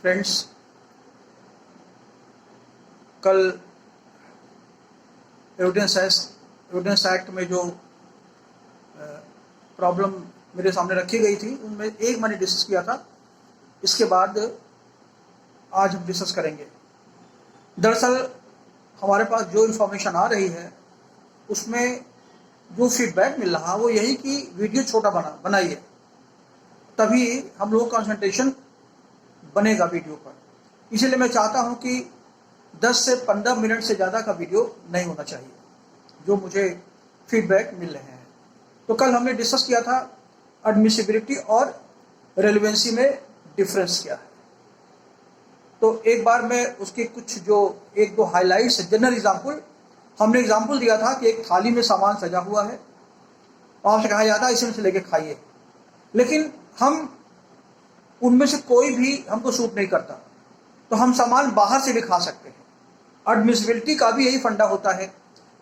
Friends, कल evidence act में जो प्रॉब्लम मेरे सामने रखी गई थी उनमें एक मैंने डिस्कस किया था। इसके बाद आज हम डिस्कस करेंगे। दरअसल हमारे पास जो इन्फॉर्मेशन आ रही है उसमें जो फीडबैक मिल रहा वो यही कि वीडियो छोटा बनाइए, तभी हम लोग कंसंट्रेशन बनेगा वीडियो पर। इसलिए मैं चाहता हूं कि 10 से 15 मिनट से ज़्यादा का वीडियो नहीं होना चाहिए, जो मुझे फीडबैक मिल रहे हैं। तो कल हमने डिस्कस किया था एडमिसिबिलिटी और रेलेवेंसी में डिफरेंस क्या है। तो एक बार मैं उसके कुछ जो एक दो हाइलाइट्स, जनरल एग्जाम्पल, हमने एग्जाम्पल दिया था कि एक थाली में सामान सजा हुआ है और आपसे कहा जाता है इसी में से लेके खाइए, लेकिन हम उनमें से कोई भी हमको सूट नहीं करता, तो हम सामान बाहर से भी खा सकते हैं। एडमिसिबिलिटी का भी यही फंडा होता है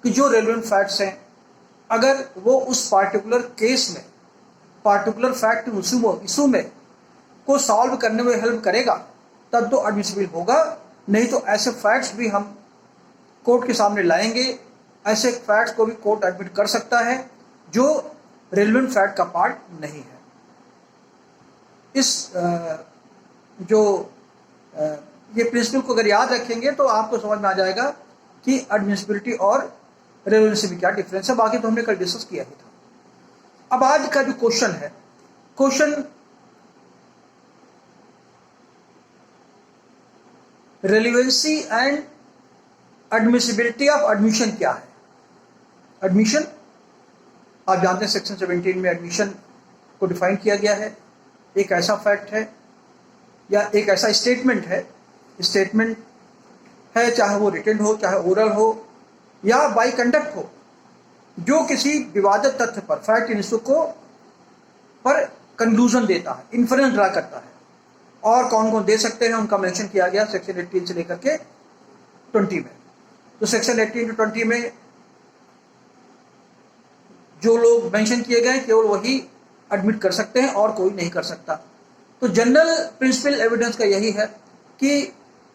कि जो रेलेवेंट फैक्ट्स हैं, अगर वो उस पार्टिकुलर केस में, पार्टिकुलर फैक्ट इशू में को सॉल्व करने में हेल्प करेगा तब तो एडमिसिबल होगा, नहीं तो ऐसे फैक्ट्स भी हम कोर्ट के सामने लाएंगे। ऐसे फैक्ट्स को भी कोर्ट एडमिट कर सकता है जो रेलेवेंट फैक्ट का पार्ट नहीं है। इस ये प्रिंसिपल को अगर याद रखेंगे तो आपको समझ में आ जाएगा कि एडमिसिबिलिटी और रेलेवेंसी में क्या डिफरेंस है। बाकी तो हमने कल डिस्कस किया ही था। अब आज का जो क्वेश्चन है, question relevancy and admissibility of admission क्या है। एडमिशन आप जानते हैं सेक्शन 17 में एडमिशन को डिफाइन किया गया है। एक ऐसा फैक्ट है या एक ऐसा स्टेटमेंट है, चाहे वो रिटन हो, चाहे ओरल हो या बाई कंडक्ट हो, जो किसी विवादित तथ्य पर, फैक्ट इशू को पर कंक्लूजन देता है, इन्फरेंस ड्रा करता है। और कौन कौन दे सकते हैं उनका मेंशन किया गया सेक्शन 18 से लेकर के 20 में। तो सेक्शन 18 to 20 में जो लोग मेंशन किए गए केवल वही एडमिट कर सकते हैं और कोई नहीं कर सकता। तो जनरल प्रिंसिपल एविडेंस का यही है कि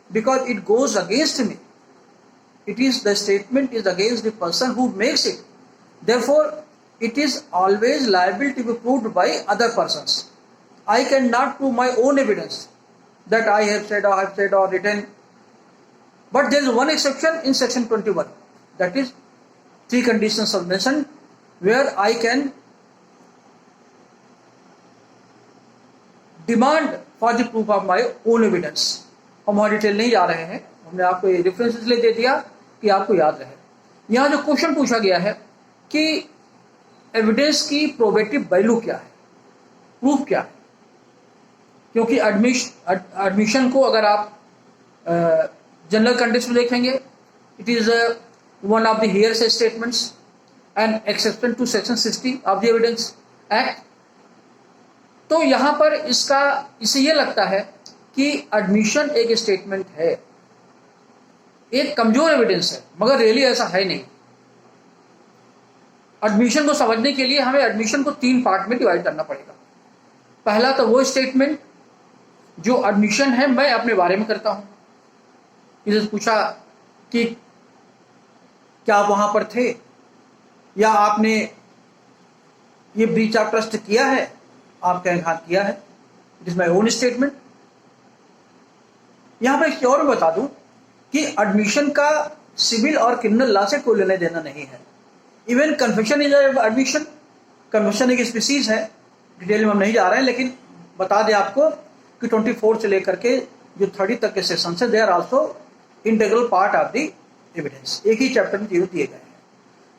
because it goes against me, it is the statement is against the person who makes it, therefore it is always liable to be proved by other persons. I cannot prove my own evidence that I have said or written, but there is one exception in section 21, that is 3 conditions are mentioned where I can demand for the proof of my own evidence. हम वहाँ detail नहीं जा रहे हैं, हमने आपको ये reference इसलिए दे दिया कि आपको याद रहे। यहाँ जो क्वेश्चन पूछा गया है कि एविडेंस की प्रोबेटिव वैल्यू क्या है, प्रूफ क्या है, क्योंकि एडमिशन को अगर आप जनरल कंडीशन में देखेंगे, it is one of the hearsay statements and exception to section 60 of the evidence act. तो यहाँ पर इससे ये लगता है कि एडमिशन एक स्टेटमेंट है, एक कमजोर एविडेंस है, मगर रियली ऐसा है नहीं। एडमिशन को समझने के लिए हमें एडमिशन को 3 पार्ट में डिवाइड करना पड़ेगा। पहला तो वो स्टेटमेंट जो एडमिशन है मैं अपने बारे में करता हूं। इसे पूछा कि क्या आप वहां पर थे या आपने ये ब्रीच ऑफ ट्रस्ट किया है, आप कहें हाँ किया है, it is my own statement. यहां पर एक और बता दूं कि एडमिशन का सिविल और क्रिमिनल लॉ से कोई लेना देना नहीं है। Even confession is admission, confession एक स्पीसीज है, डिटेल में हम नहीं जा रहे हैं, लेकिन बता दें आपको कि 24 से लेकर के जो 30 तक के सेक्शन है, they are also integral part of the evidence, एक ही चैप्टर में दिए गए हैं।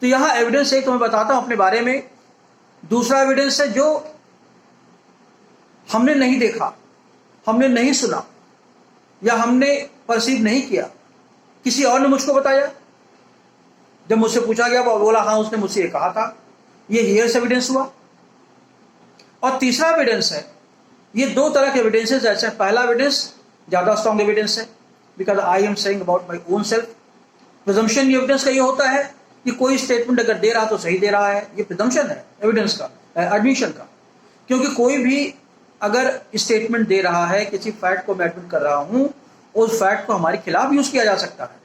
तो यहाँ एविडेंस एक तो मैं बताता हूं अपने बारे में, दूसरा एविडेंस है जो हमने नहीं देखा, हमने नहीं सुना या हमने परसीव नहीं किया, किसी और ने मुझको बताया, जब मुझसे पूछा गया बोला हाँ उसने मुझसे ये कहा था, ये हियर्स एविडेंस हुआ। और तीसरा एविडेंस है, ये 2 तरह के एविडेंसेस ऐसे हैं। पहला एविडेंस ज्यादा स्ट्रॉन्ग एविडेंस है, because I am saying about my own self. Presumption evidence का ये होता है कि कोई स्टेटमेंट अगर दे रहा तो सही दे रहा है, ये प्रिजम्पशन है एविडेंस का, एडमिशन का। क्योंकि कोई भी अगर स्टेटमेंट दे रहा है किसी फैक्ट को मैं एडमिट कर रहा हूँ, उस फैक्ट को हमारे खिलाफ यूज किया जा सकता है,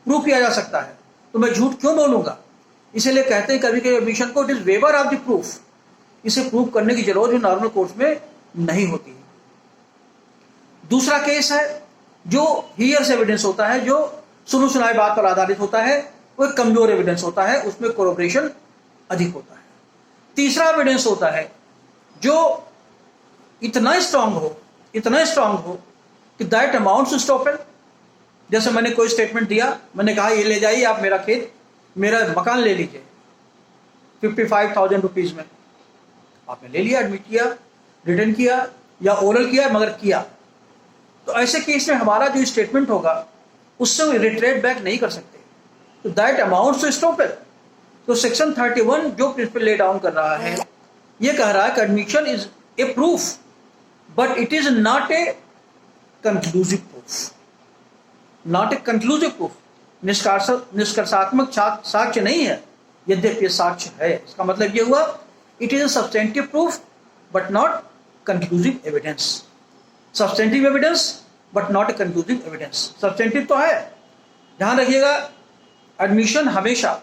प्रूव किया जा सकता है, तो मैं झूठ क्यों बोलूंगा? इसीलिए कहते हैं कभी कभी एडमिशन को it is waiver of the proof, इसे प्रूव करने की जरूरत जो नॉर्मल कोर्स में नहीं होती है। दूसरा केस है जो हियर्स एविडेंस होता है, जो सुनो सुनाई बात पर आधारित होता है, वो एक कमजोर एविडेंस होता है, उसमें कोरोबरेशन अधिक होता है। तीसरा एविडेंस होता है जो इतना स्ट्रांग हो कि दैट अमाउंट्स टू स्टॉपेल। जैसे मैंने कोई स्टेटमेंट दिया, मैंने कहा ये ले जाइए आप मेरा खेत, मेरा मकान ले लीजिए 55,000 रुपीज में, आपने ले लिया, एडमिट किया, रिटर्न किया या ओरल किया, मगर किया, तो ऐसे केस में हमारा जो स्टेटमेंट होगा उससे रिट्रेट बैक नहीं कर सकते, तो दैट अमाउंट्स टू स्टॉपेल। तो सेक्शन 31 जो प्रिंसिपल ले डाउन कर रहा है, ये कह रहा है कि admission is a proof but it is not a conclusive proof, not a conclusive proof, निष्कर्षात्मक साक्ष्य नहीं है, यद्यपि साक्ष्य है। इसका मतलब ये हुआ it is a substantive proof but not conclusive evidence, substantive evidence but not a conclusive evidence. Substantive तो है, ध्यान रखिएगा, एडमिशन हमेशा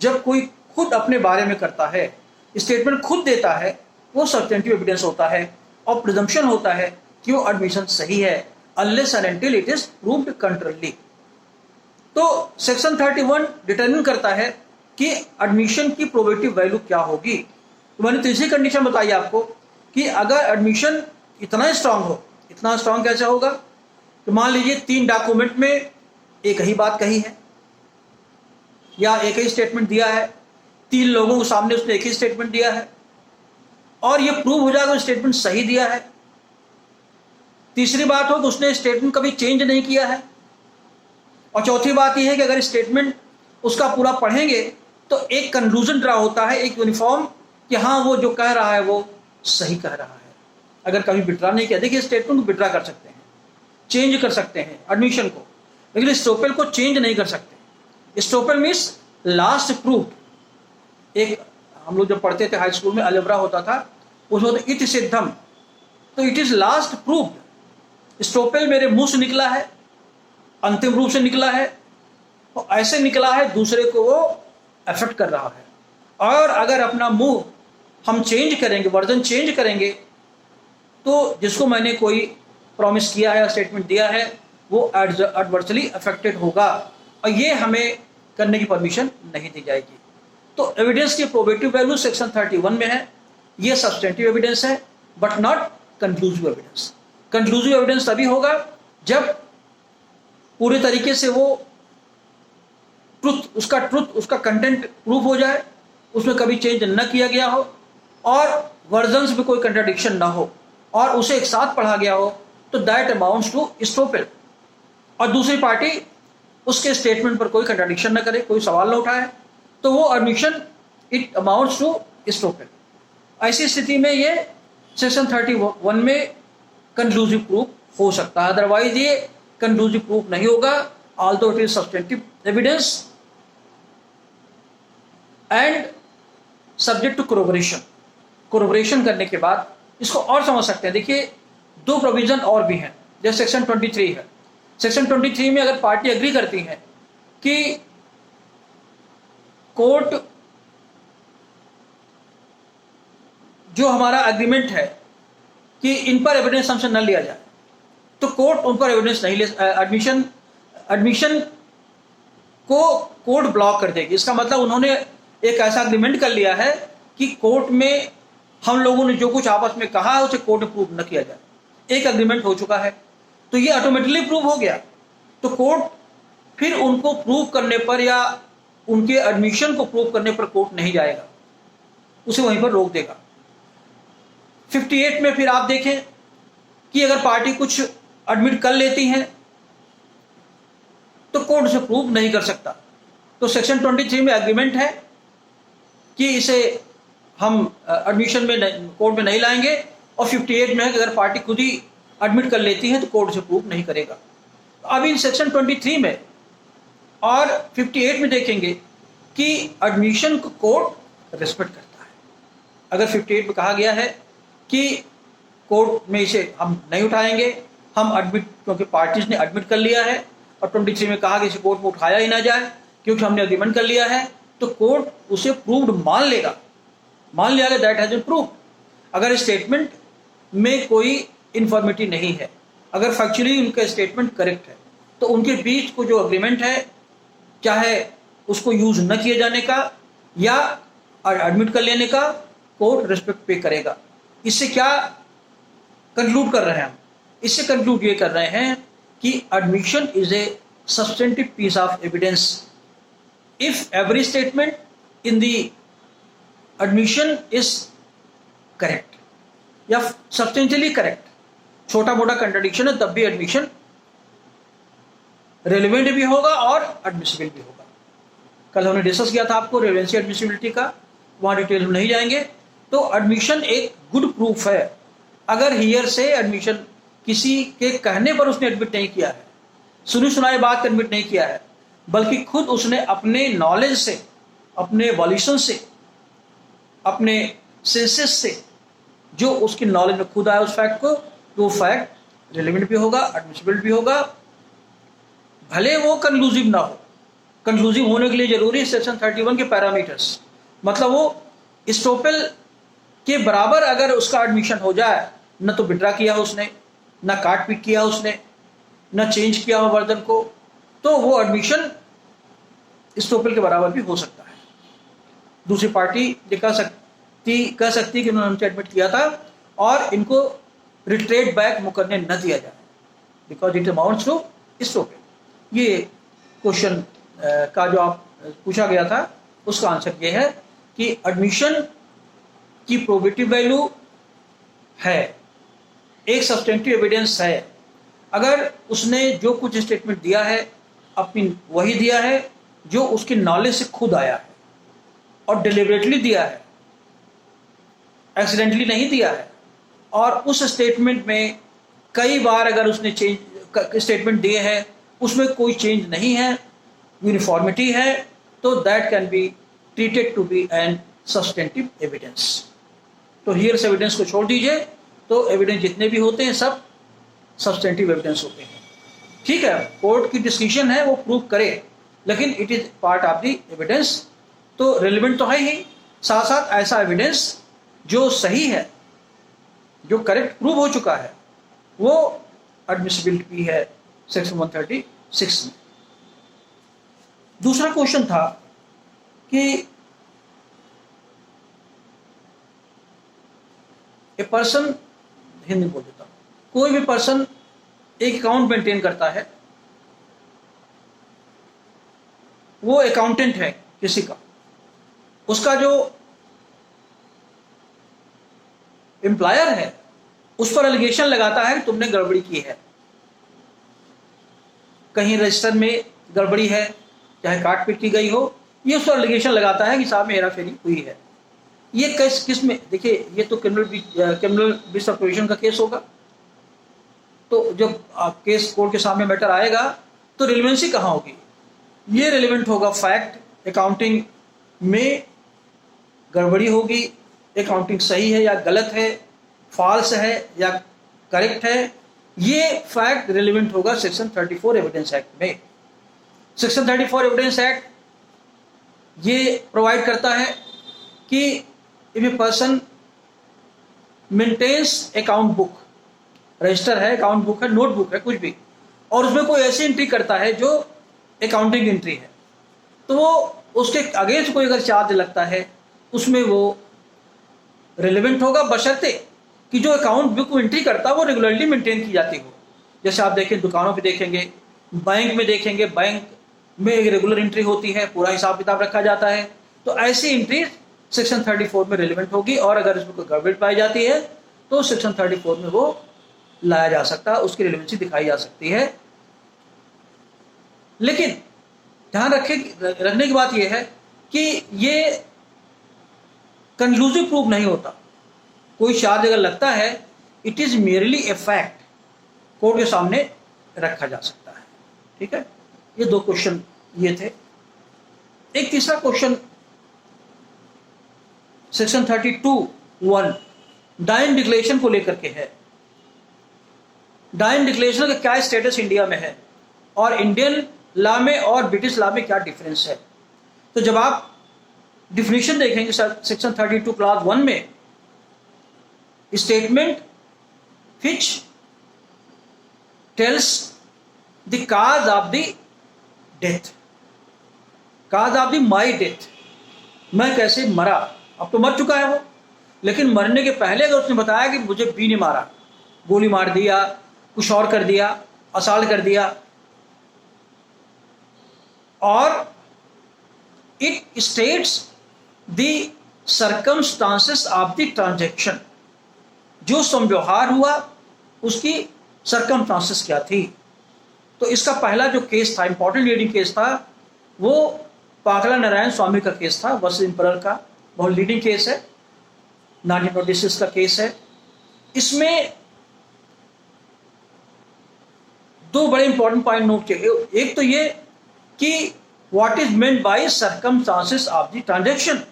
जब कोई खुद अपने बारे में करता है, स्टेटमेंट खुद देता है, वो सब्सटेंटिव एविडेंस होता है और प्रिजम्पशन होता है कि वो एडमिशन सही है, unless and until it is proved contrary. तो सेक्शन 31 डिटरमिन करता है कि एडमिशन की प्रोबेटिव वैल्यू क्या होगी। तो मैंने तीसरी कंडीशन बताई आपको कि अगर एडमिशन इतना स्ट्रांग हो, इतना स्ट्रांग कैसे होगा? तो मान लीजिए 3 डॉक्यूमेंट में एक ही बात कही है या एक ही स्टेटमेंट दिया है, 3 लोगों के सामने उसने एक ही स्टेटमेंट दिया है और ये प्रूव हो जाएगा स्टेटमेंट सही दिया है। तीसरी बात हो कि उसने स्टेटमेंट कभी चेंज नहीं किया है, और चौथी बात यह है कि अगर स्टेटमेंट उसका पूरा पढ़ेंगे तो एक कंक्लूजन ड्रा होता है, एक यूनिफॉर्म, कि हाँ वो जो कह रहा है वो सही कह रहा है। अगर कभी विड्रा नहीं किया, देखिए स्टेटमेंट को विड्रा कर सकते हैं, चेंज कर सकते हैं एडमिशन को, लेकिन स्टॉपेल को चेंज नहीं कर सकते। Estoppel means last proof. एक हम लोग जब पढ़ते थे हाई स्कूल में अलजेब्रा होता था, उसमें होता इट सिद्धम, तो it is last proof. Estoppel मेरे मुंह से निकला है, अंतिम रूप से निकला है, और ऐसे निकला है दूसरे को वो अफेक्ट कर रहा है। और अगर अपना मुंह हम चेंज करेंगे, वर्जन चेंज करेंगे, तो जिसको मैंने कोई प्रॉमिस किया है या स्टेटमेंट दिया है वो एडवर्सली अफेक्टेड होगा, और ये हमें करने की परमिशन नहीं दी जाएगी। तो एविडेंस की प्रोबेटिव वैल्यू सेक्शन 31 में है, ये सब्सटेंटिव एविडेंस है but not conclusive evidence. Conclusive evidence तभी होगा जब पूरे तरीके से वो ट्रुथ, उसका कंटेंट प्रूफ हो जाए, उसमें कभी चेंज न किया गया हो और वर्जन्स में कोई कंट्राडिक्शन ना हो और उसे एक साथ पढ़ा गया हो, तो दैट अमाउंट्स टू स्टॉपेल। और दूसरी पार्टी उसके स्टेटमेंट पर कोई कंट्राडिक्शन न करे, कोई सवाल न उठाए, तो वो admission it amounts to estoppel. ऐसी स्थिति में ये सेक्शन 31 में कंक्लूसिव प्रूफ हो सकता है, अदरवाइज ये कंक्लूसिव प्रूफ नहीं होगा, although it is substantive evidence and subject to corroboration. Corroboration करने के बाद इसको और समझ सकते हैं। देखिए 2 प्रोविजन और भी हैं, जैसे सेक्शन 23 है। सेक्शन 23 में अगर पार्टी एग्री करती है कि कोर्ट जो हमारा एग्रीमेंट है कि इन पर एविडेंस हमसे न लिया जाए, तो कोर्ट उन पर एविडेंस नहीं ले, एडमिशन को कोर्ट ब्लॉक कर देगी। इसका मतलब उन्होंने एक ऐसा एग्रीमेंट कर लिया है कि कोर्ट में हम लोगों ने जो कुछ आपस में कहा है उसे कोर्ट में प्रूव न किया जाए। एक एग्रीमेंट हो चुका है, तो ये ऑटोमेटिकली प्रूव हो गया, तो कोर्ट फिर उनको प्रूव करने पर या उनके एडमिशन को प्रूव करने पर कोर्ट नहीं जाएगा, उसे वहीं पर रोक देगा। 58 में फिर आप देखें कि अगर पार्टी कुछ एडमिट कर लेती हैं तो कोर्ट उसे प्रूव नहीं कर सकता। तो सेक्शन 23 में एग्रीमेंट है कि इसे हम एडमिशन में कोर्ट में नहीं लाएंगे, और 58 में है कि अगर पार्टी खुद ही एडमिट कर लेती है तो कोर्ट उसे प्रूव नहीं करेगा। अभी इन सेक्शन 23 में और 58 में देखेंगे कि एडमिशन को कोर्ट रिस्पेक्ट करता है। अगर 58 में कहा गया है कि कोर्ट में इसे हम नहीं उठाएंगे, हम एडमिट, क्योंकि पार्टीज ने एडमिट कर लिया है और 23 में कहा कि इसे कोर्ट में उठाया ही ना जाए क्योंकि हमने एग्रीमेंट कर लिया है, तो कोर्ट उसे प्रूव्ड मान लिया दैट हैज बीन प्रूव्ड। अगर स्टेटमेंट में कोई इन्फॉर्मिटी नहीं है, अगर फैक्चुअली उनका स्टेटमेंट करेक्ट है, तो उनके बीच को जो एग्रीमेंट है, चाहे उसको यूज न किए जाने का या एडमिट कर लेने का, कोर्ट रिस्पेक्ट पे करेगा। इससे क्या कंक्लूड कर रहे हैं हम? इससे कंक्लूड ये कर रहे हैं कि admission is a substantive piece of evidence if every statement in the admission is correct या सब्सटेंशियली करेक्ट। छोटा मोटा कंट्राडिक्शन है तब भी एडमिशन रेलेवेंट भी होगा और एडमिसिबल भी होगा। कल हमने डिस्कस किया था आपको रेलेवेंसी एडमिसिबिलिटी का, वहां डिटेल में नहीं जाएंगे। तो एडमिशन एक गुड प्रूफ है। अगर हियर से एडमिशन किसी के कहने पर उसने एडमिट नहीं किया है, सुनी सुनाई बात का एडमिट नहीं किया है, बल्कि खुद उसने अपने नॉलेज से, अपने वॉल्यूशन से, अपने सेंसेस से जो उसकी नॉलेज में खुद आया उस फैक्ट को, तो वो फैक्ट रिलेवेंट भी होगा, एडमिसिबल भी होगा, भले वो कंक्लूसिव ना हो। कंक्लूसिव होने के लिए जरूरी है सेक्शन 31 के पैरामीटर्स, मतलब वो स्टोपेल के बराबर अगर उसका एडमिशन हो जाए, न तो विड्रा किया उसने, न काट पीट किया उसने, न चेंज किया हो वर्जन को, तो वो एडमिशन स्टोपेल के बराबर भी हो सकता है। दूसरी पार्टी कह सकती कि उन्होंने हमसे एडमिट किया था और इनको रिट्रेट बैक मुकरने न दिया जाए बिकॉज इट अमाउंट्स टू स्टोपेल। ये क्वेश्चन का जो आप पूछा गया था उसका आंसर ये है कि एडमिशन की प्रोबेटिव वैल्यू है, एक सब्सटेंटिव एविडेंस है। अगर उसने जो कुछ स्टेटमेंट दिया है अपनी वही दिया है जो उसकी नॉलेज से खुद आया है और डिलिबरेटली दिया है, एक्सीडेंटली नहीं दिया है, और उस स्टेटमेंट में कई बार अगर उसने चेंज स्टेटमेंट दिए हैं उसमें कोई चेंज नहीं है, यूनिफॉर्मिटी है, तो that can be treated to be an substantive evidence. तो हियर से एविडेंस को छोड़ दीजिए, तो एविडेंस जितने भी होते हैं सब सब्सटेंटिव एविडेंस होते हैं। ठीक है, कोर्ट की डिस्कशन है वो प्रूव करे, लेकिन it is part of the evidence, तो रिलेवेंट तो है ही, साथ साथ ऐसा एविडेंस जो सही है, जो करेक्ट प्रूव हो चुका है, वो एडमिसिबिलिटी भी है सेक्शन 136 में। दूसरा क्वेश्चन था कि ए पर्सन, हिंदी बोल देता हूं, कोई भी पर्सन एक अकाउंट मेंटेन करता है, वो अकाउंटेंट है किसी का, उसका जो एम्प्लॉयर है उस पर एलिगेशन लगाता है कि तुमने गड़बड़ी की है, कहीं रजिस्टर में गड़बड़ी है, चाहे काट पीट की गई हो, ये उस पर एलिगेशन लगाता है कि साहब में हेरा फेरी हुई है। ये केस किस में, देखिए ये तो क्रिमिनल डिसअप्रोबेशन का केस होगा, तो जब केस कोर्ट के सामने मैटर आएगा तो रिलेवेंसी कहाँ होगी? ये रिलेवेंट होगा फैक्ट, अकाउंटिंग में गड़बड़ी होगी, अकाउंटिंग सही है या गलत है, फॉल्स है या करेक्ट है, ये फैक्ट रिलेवेंट होगा सेक्शन 34 एविडेंस एक्ट में। सेक्शन 34 एविडेंस एक्ट ये प्रोवाइड करता है कि if a person maintains account book, register है, अकाउंट बुक है, नोटबुक है, कुछ भी, और उसमें कोई ऐसी एंट्री करता है जो अकाउंटिंग एंट्री है, तो वो उसके अगेंस्ट कोई अगर चार्ज लगता है उसमें वो रिलेवेंट होगा, बशर्ते कि जो अकाउंट बुक एंट्री करता है वो रेगुलरली मेंटेन की जाती हो। जैसे आप देखें दुकानों पे देखेंगे, बैंक में देखेंगे, बैंक में एक रेगुलर एंट्री होती है, पूरा हिसाब किताब रखा जाता है, तो ऐसी एंट्री सेक्शन 34 में रिलेवेंट होगी, और अगर इसमें कोई गड़बड़ी पाई जाती है तो सेक्शन 34 में वो लाया जा सकता है, उसकी रिलेवेंसी दिखाई जा सकती है। लेकिन ध्यान रखने की बात यह है कि ये कंक्लूसिव प्रूफ नहीं होता। कोई चार्ज अगर लगता है, it is merely a fact, court के सामने रखा जा सकता है। ठीक है, ये दो क्वेश्चन ये थे। एक तीसरा क्वेश्चन सेक्शन 32(1) डाइन डिक्लेरेशन को लेकर के है। डाइन डिक्लेरेशन का क्या स्टेटस इंडिया में है और इंडियन लॉ में और ब्रिटिश लॉ में क्या डिफरेंस है। तो जब आप डिफिनेशन देखेंगे सेक्शन 32 क्लॉज 1 में, statement which tells the cause of the death, cause of the my death, मैं कैसे मरा। अब तो मर चुका है वो, लेकिन मरने के पहले अगर उसने बताया कि मुझे बी ने मारा, गोली मार दिया, कुछ और कर दिया, असॉल्ट कर दिया, और it states the circumstances of the transaction, जो संव्यवहार हुआ उसकी सर्कमस्टांसेस क्या थी। तो इसका पहला जो केस था, इंपॉर्टेंट लीडिंग केस था, वो पाकला नारायण स्वामी का केस था, वर्सेस एम्परर का, बहुत लीडिंग केस है, 1926 का केस है। इसमें दो बड़े इंपॉर्टेंट पॉइंट नोट किए। एक तो ये कि what is meant by circumstances of the transaction.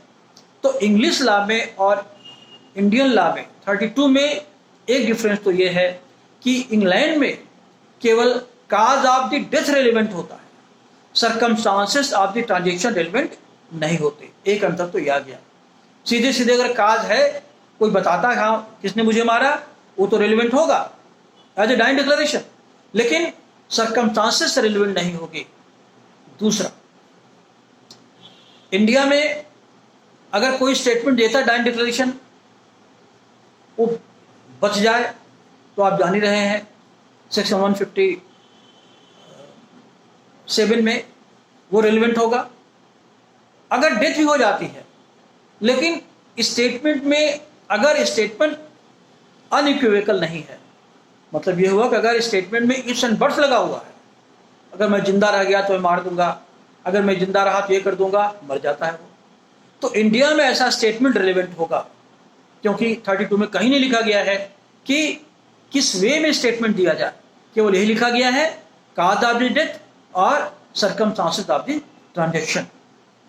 तो इंग्लिश लॉ में और इंडियन लॉ में 32 में एक डिफरेंस तो ये है कि इंग्लैंड में केवल काज ऑफ द डेथ रेलिवेंट होता है, circumstances of the transaction relevant नहीं होते। एक अंतर तो यह आ गया। सीधे सीधे अगर काज है, कोई बताता है हाँ किसने मुझे मारा, वो तो रेलिवेंट होगा एज ए डाइन डिक्लेरेशन, लेकिन सर्कमस्टांसेस रेलिवेंट नहीं होगी। दूसरा, इंडिया में अगर कोई स्टेटमेंट देता है डाइन डिक्लेरेशन, वो बच जाए तो आप जान ही रहे हैं सेक्शन 157 में वो रेलिवेंट होगा। अगर डेथ भी हो जाती है, लेकिन स्टेटमेंट में अगर स्टेटमेंट अनइक्विवोकल नहीं है, मतलब ये हुआ कि अगर स्टेटमेंट में इफ्स एंड बट्स लगा हुआ है, अगर मैं जिंदा रह गया तो मैं मार दूंगा, अगर मैं जिंदा रहा तो ये कर दूंगा, मर जाता है वो। तो इंडिया में ऐसा स्टेटमेंट रिलेवेंट होगा, क्योंकि 32 में कहीं नहीं लिखा गया है कि किस वे में स्टेटमेंट दिया जाए, केवल यही लिखा गया है काज ऑफ द डेथ और सर्कमस्टांसेस ऑफ द ट्रांजैक्शन।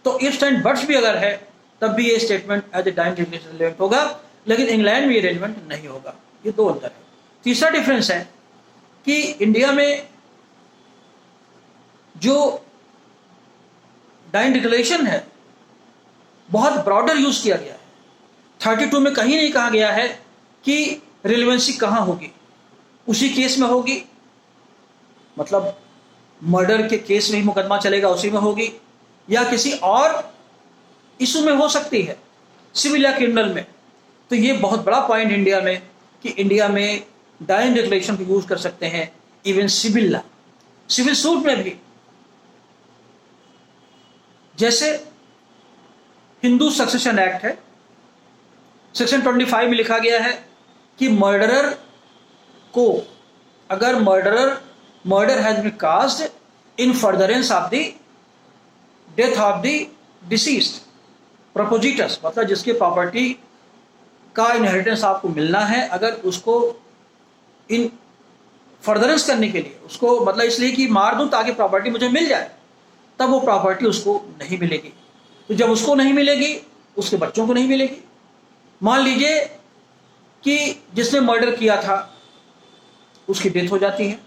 तो इफ्स एंड बट्स भी अगर है तब भी ये statement as a dying declaration relevant होगा, लेकिन इंग्लैंड में ये रेलिवेंट नहीं होगा। ये दो अंतर है। तीसरा डिफरेंस है कि इंडिया में जो डाइन डिक्लेरेशन है बहुत ब्रॉडर यूज किया गया है। 32 में कहीं नहीं कहा गया है कि रिलेवेंसी कहाँ होगी, उसी केस में होगी, मतलब मर्डर के केस में ही मुकदमा चलेगा उसी में होगी, या किसी और इशू में हो सकती है, सिविल या क्रिमिनल में। तो ये बहुत बड़ा पॉइंट इंडिया में कि इंडिया में डाइन डिक्लेरेशन को यूज कर सकते हैं even civil law, civil suit में भी। जैसे हिंदू सक्सेशन एक्ट है, सेक्शन 25 में लिखा गया है कि मर्डरर को, अगर murder has been caused in furtherance of the death of the deceased propositus, मतलब जिसके प्रॉपर्टी का इनहेरिटेंस आपको मिलना है, अगर उसको इन फर्दरेंस करने के लिए, उसको मतलब इसलिए कि मार दूं ताकि प्रॉपर्टी मुझे मिल जाए, तब वो प्रॉपर्टी उसको नहीं मिलेगी। तो जब उसको नहीं मिलेगी, उसके बच्चों को नहीं मिलेगी। मान लीजिए कि जिसने मर्डर किया था उसकी डेथ हो जाती है,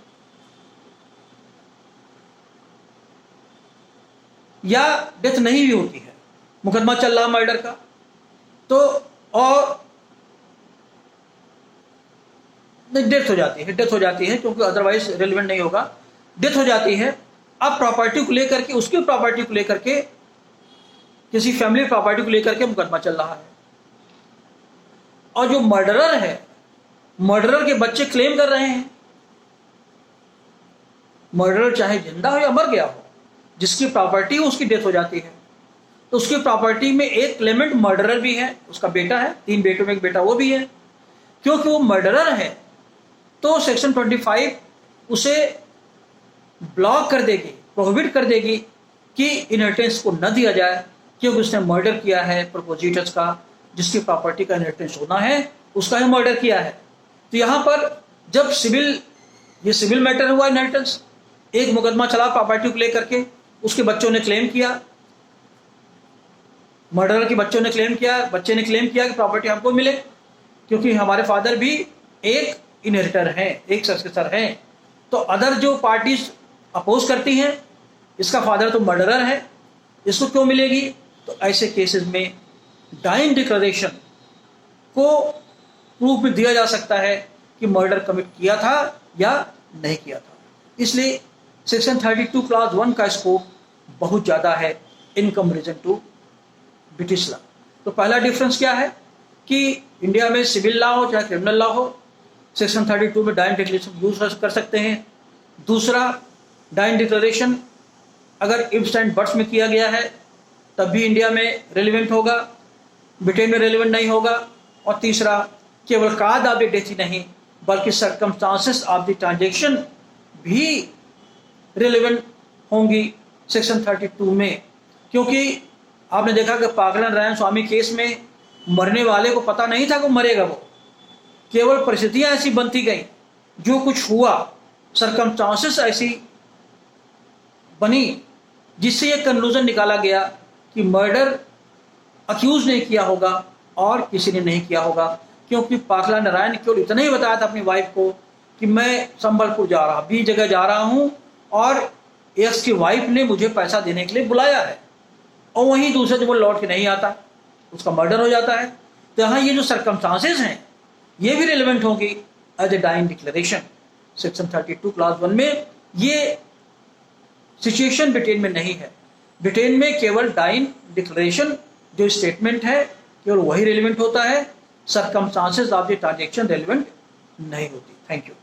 या डेथ नहीं भी होती है, मुकदमा चल रहा मर्डर का, तो और डेथ हो जाती है क्योंकि अदरवाइज रेलिवेंट नहीं होगा, डेथ हो जाती है। अब प्रॉपर्टी को लेकर के, उसकी प्रॉपर्टी को लेकर के, किसी फैमिली प्रॉपर्टी को लेकर के मुकदमा चल रहा है, और जो मर्डरर है, मर्डरर के बच्चे क्लेम कर रहे हैं, मर्डरर चाहे जिंदा हो या मर गया हो, जिसकी प्रॉपर्टी हो उसकी डेथ हो जाती है, तो उसकी प्रॉपर्टी में एक क्लेमेंट मर्डरर भी है, उसका बेटा है, 3 बेटों में एक बेटा वो भी है। क्योंकि वो मर्डरर है तो सेक्शन 25 उसे ब्लॉक कर देगी, प्रोहिबिट कर देगी कि इनहेरिटेंस को न दिया जाए, क्योंकि उसने मर्डर किया है प्रोपोजिटर्स का, जिसकी प्रॉपर्टी का इनहेरिटेंस होना है उसका ही मर्डर किया है। तो यहाँ पर जब ये सिविल मैटर हुआ, इनहेरिटेंस, एक मुकदमा चला प्रॉपर्टी को लेकर के, उसके बच्चों ने क्लेम किया, मर्डरर के बच्चों ने क्लेम किया, बच्चे ने क्लेम किया कि प्रॉपर्टी हमको मिले, क्योंकि हमारे फादर भी एक इनहेरिटर हैं, एक सक्सेसर हैं। तो अदर जो पार्टीज अपोज करती हैं, इसका फादर तो मर्डरर है, इसको क्यों मिलेगी? तो ऐसे केसेस में डाइंग डिक्लेरेशन को प्रूफ में दिया जा सकता है कि मर्डर कमिट किया था या नहीं किया था। इसलिए सेक्शन 32 क्लॉज 1 का स्कोप बहुत ज़्यादा है in comparison to British law. तो पहला डिफरेंस क्या है कि इंडिया में सिविल लॉ हो चाहे क्रिमिनल लॉ हो, सेक्शन 32 में डाइंग डिक्लेरेशन यूज कर सकते हैं। दूसरा, डाइंग डिक्लेरेशन अगर इफ्स एंड बट्स में किया गया है तब भी इंडिया में रेलिवेंट होगा, ब्रिटेन में रेलिवेंट नहीं होगा। और तीसरा, केवल काज ऑफ द डेथ ही नहीं बल्कि सर्कमस्टांसेस ऑफ द ट्रांजैक्शन भी रेलिवेंट होंगी सेक्शन 32 में। क्योंकि आपने देखा कि पागला नारायण स्वामी केस में मरने वाले को पता नहीं था कि मरेगा, वो केवल परिस्थितियां ऐसी बनती गई, जो कुछ हुआ सर्कमस्टांसेस ऐसी बनी जिससे ये कंक्लूजन निकाला गया कि मर्डर अक्यूज ने किया होगा और किसी ने नहीं किया होगा। क्योंकि पागला नारायण केवल इतना ही बताया था अपनी वाइफ को कि मैं संबलपुर जा रहा, बी जगह जा रहा हूं और एक्स की वाइफ ने मुझे पैसा देने के लिए बुलाया है, और वहीं दूसरे जब वो लौट के नहीं आता उसका मर्डर हो जाता है। तो यहाँ ये जो सर्कमस्टांसेस हैं ये भी रिलेवेंट होंगी as a dying declaration. Section 32 clause 1 में ये सिचुएशन ब्रिटेन में नहीं है। ब्रिटेन में केवल डाइंग डिक्लेरेशन जो स्टेटमेंट है केवल वही रेलिवेंट होता है, circumstances of the transaction relevant नहीं होती। Thank you.